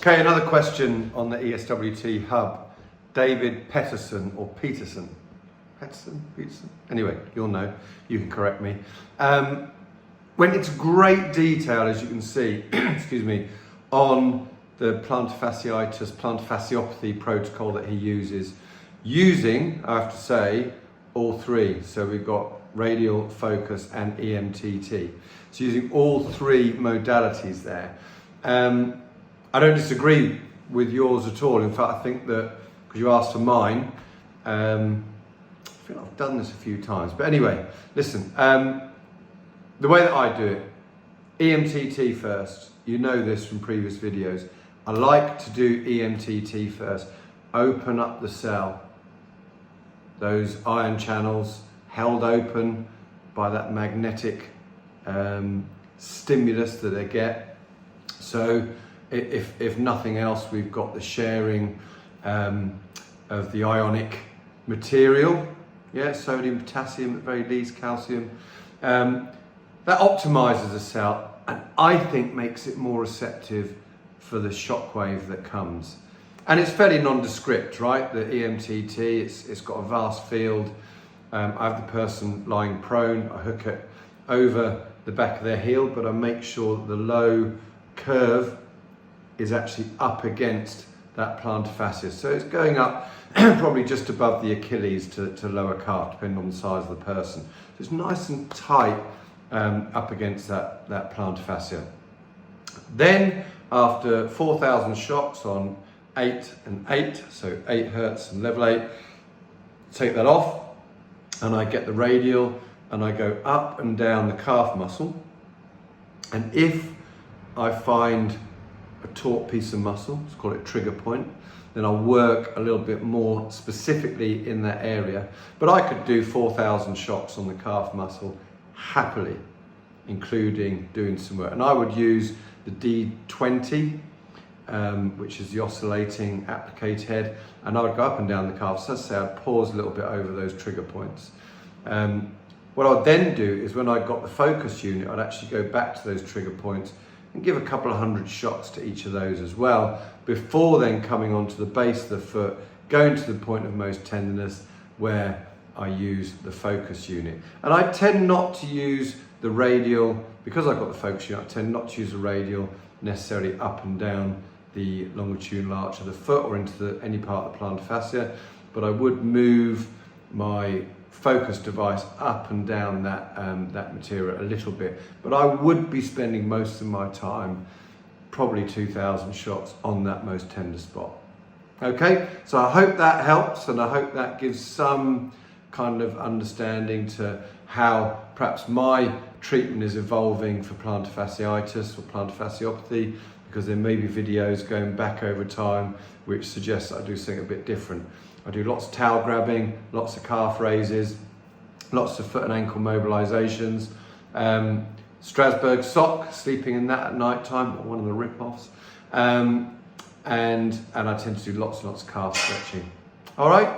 Okay, another question on the ESWT hub. David Peterson or Peterson? Peterson? Anyway, you'll know, you can correct me. Went into great detail, as you can see, excuse me, on the plantar fasciopathy protocol that he uses, using, I have to say, all three. So we've got radial, focus and EMTT. So using all three modalities there. I don't disagree with yours at all. In fact, I think that, because you asked for mine, I feel I've done this a few times. But anyway, listen, the way that I do it, EMTT first. You know this from previous videos. I like to do EMTT first. Open up the cell. Those ion channels held open by that magnetic stimulus that they get. So if nothing else, we've got the sharing of the ionic material, sodium, potassium, at the very least calcium. That optimizes the cell and I think makes it more receptive for the shockwave that comes. And it's fairly nondescript, right? The EMTT, it's got a vast field. I have the person lying prone, I hook it over the back of their heel, but I make sure that the low curve is actually up against that plantar fascia. So it's going up probably just above the Achilles to lower calf, depending on the size of the person. So it's nice and tight up against that plantar fascia. Then after 4,000 shocks on 8 and 8, so 8 hertz and level 8, take that off and I get the radial and I go up and down the calf muscle. And if I find a taut piece of muscle, let's call it trigger point, then I'll work a little bit more specifically in that area. But I could do 4,000 shocks on the calf muscle happily, including doing some work. And I would use the D20, which is the oscillating applique head, and I would go up and down the calf. So let's say I'd pause a little bit over those trigger points. What I'd then do is when I got the focus unit, I'd actually go back to those trigger points and give a couple of 100 shocks to each of those as well, before then coming onto the base of the foot, going to the point of most tenderness where I use the focus unit. And I tend not to use the radial, because I've got the focus unit, I tend not to use the radial necessarily up and down the longitudinal arch of the foot or into any part of the plantar fascia, but I would move my focus device up and down that material a little bit, but I would be spending most of my time, probably 2,000 shots on that most tender spot. Okay, so I hope that helps, and I hope that gives some kind of understanding to how perhaps my treatment is evolving for plantar fasciitis or plantar fasciopathy, because there may be videos going back over time which suggest that I do something a bit different. I do lots of towel grabbing, lots of calf raises, lots of foot and ankle mobilizations, Strasbourg sock, sleeping in that at night time, one of the rip-offs, and I tend to do lots and lots of calf stretching. All right,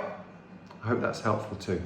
I hope that's helpful too.